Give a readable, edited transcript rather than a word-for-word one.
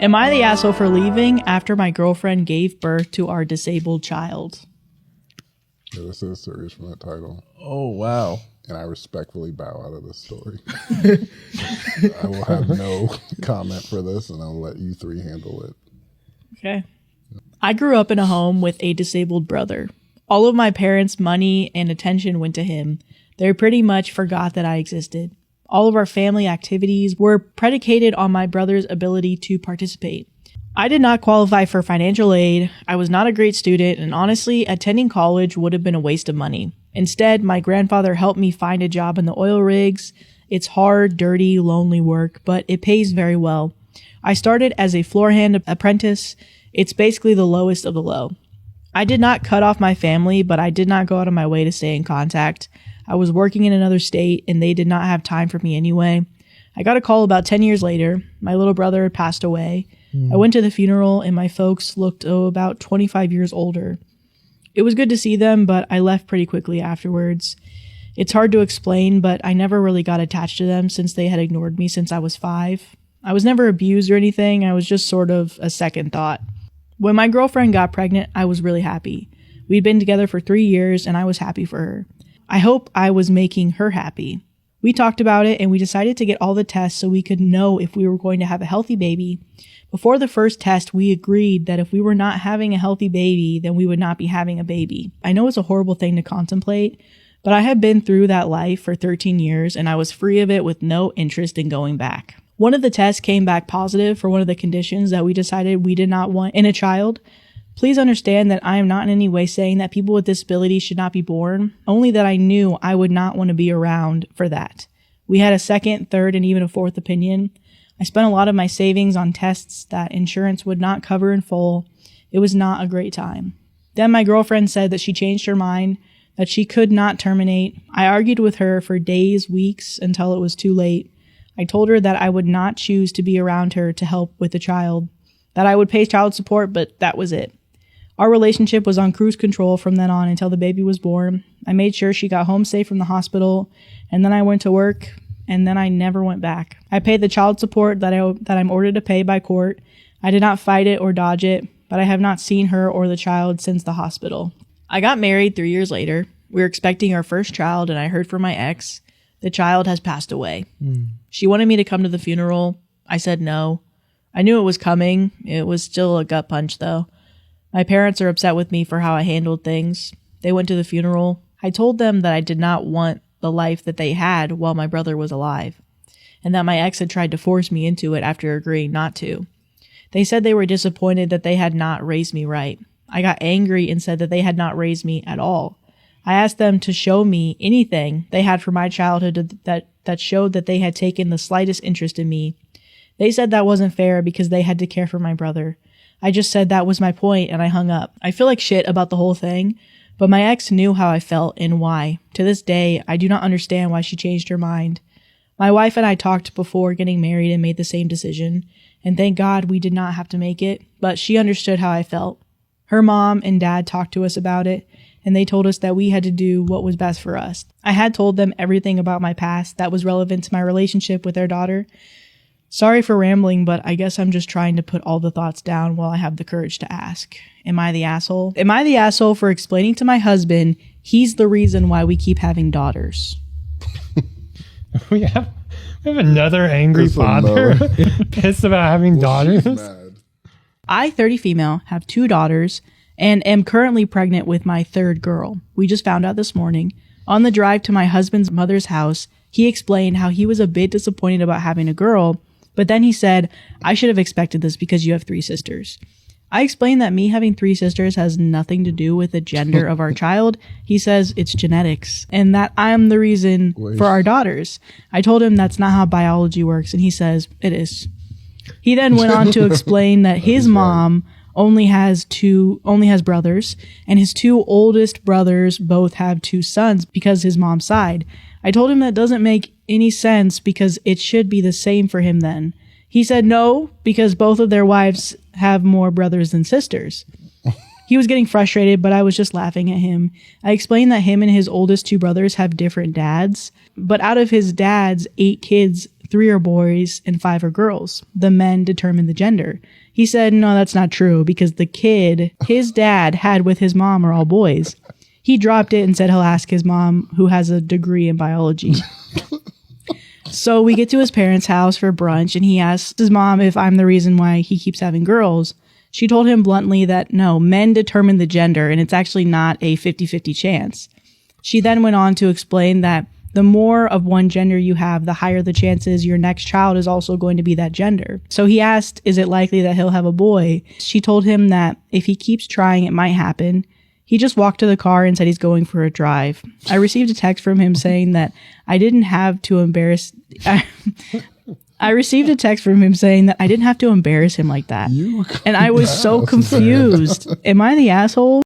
Am I the asshole for leaving after my girlfriend gave birth to our disabled child? Yeah, this is serious from that title. Oh, wow. And I respectfully bow out of this story. I will have no comment for this, and I'll let you three handle it. Okay. I grew up in a home with a disabled brother. All of my parents' money and attention went to him. They pretty much forgot that I existed. All of our family activities were predicated on my brother's ability to participate. I did not qualify for financial aid. I was not a great student, and honestly, attending college would have been a waste of money. Instead, my grandfather helped me find a job in the oil rigs. It's hard, dirty, lonely work, but it pays very well. I started as a floor hand apprentice. It's basically the lowest of the low. I did not cut off my family, but I did not go out of my way to stay in contact. I was working in another state, and they did not have time for me anyway. I got a call about 10 years later. My little brother had passed away. I went to the funeral, and my folks looked about 25 years older. It was good to see them, but I left pretty quickly afterwards. It's hard to explain, but I never really got attached to them since they had ignored me since I was 5. I was never abused or anything. I was just sort of a second thought. When my girlfriend got pregnant, I was really happy. We'd been together for 3 years, and I was happy for her. I hope I was making her happy. We talked about it, and we decided to get all the tests so we could know if we were going to have a healthy baby. Before the first test, we agreed that if we were not having a healthy baby, then we would not be having a baby. I know it's a horrible thing to contemplate, but I have been through that life for 13 years, and I was free of it with no interest in going back. One of the tests came back positive for one of the conditions that we decided we did not want in a child. Please understand that I am not in any way saying that people with disabilities should not be born, only that I knew I would not want to be around for that. We had a second, third, and even a fourth opinion. I spent a lot of my savings on tests that insurance would not cover in full. It was not a great time. Then my girlfriend said that she changed her mind, that she could not terminate. I argued with her for days, weeks, until it was too late. I told her that I would not choose to be around her to help with the child, that I would pay child support, but that was it. Our relationship was on cruise control from then on until the baby was born. I made sure she got home safe from the hospital, and then I went to work, and then I never went back. I paid the child support that I'm ordered to pay by court. I did not fight it or dodge it, but I have not seen her or the child since the hospital. I got married 3 years later. We were expecting our first child, and I heard from my ex, the child has passed away. She wanted me to come to the funeral. I said no. I knew it was coming. It was still a gut punch, though. My parents are upset with me for how I handled things. They went to the funeral. I told them that I did not want the life that they had while my brother was alive, and that my ex had tried to force me into it after agreeing not to. They said they were disappointed that they had not raised me right. I got angry and said that they had not raised me at all. I asked them to show me anything they had from my childhood that showed that they had taken the slightest interest in me. They said that wasn't fair because they had to care for my brother. I just said that was my point, and I hung up. I feel like shit about the whole thing, but my ex knew how I felt and why. To this day, I do not understand why she changed her mind. My wife and I talked before getting married and made the same decision, and thank God we did not have to make it, but she understood how I felt. Her mom and dad talked to us about it, and they told us that we had to do what was best for us. I had told them everything about my past that was relevant to my relationship with their daughter. Sorry for rambling, but I guess I'm just trying to put all the thoughts down while I have the courage to ask. Am I the asshole? Am I the asshole for explaining to my husband he's the reason why we keep having daughters? We have another angry father pissed about having daughters. I, 30 female, have 2 daughters and am currently pregnant with my 3rd girl. We just found out this morning. On the drive to my husband's mother's house, he explained how he was a bit disappointed about having a girl, but then he said, I should have expected this because you have 3 sisters. I explained that me having 3 sisters has nothing to do with the gender of our child. He says it's genetics and that I'm the reason for our daughters. I told him that's not how biology works, and he says it is. He then went on to explain that his mom only has brothers, and his 2 oldest brothers both have 2 sons because his mom's side. I told him that doesn't make any sense because it should be the same for him then. He said no, because both of their wives have more brothers than sisters. He was getting frustrated, but I was just laughing at him. I explained that him and his oldest 2 brothers have different dads, but out of his dad's 8 kids, 3 are boys and 5 are girls. The men determine the gender. He said, no, that's not true because the kid his dad had with his mom are all boys. He dropped it and said he'll ask his mom, who has a degree in biology. So we get to his parents' house for brunch, and he asks his mom if I'm the reason why he keeps having girls. She told him bluntly that no, men determine the gender, and it's actually not a 50-50 chance. She then went on to explain that the more of one gender you have, the higher the chances your next child is also going to be that gender. So he asked, is it likely that he'll have a boy? She told him that if he keeps trying, it might happen. He just walked to the car and said he's going for a drive. I received a text from him saying that I didn't have to embarrass... I received a text from him saying that I didn't have to embarrass him like that. And I was so confused. Am I the asshole?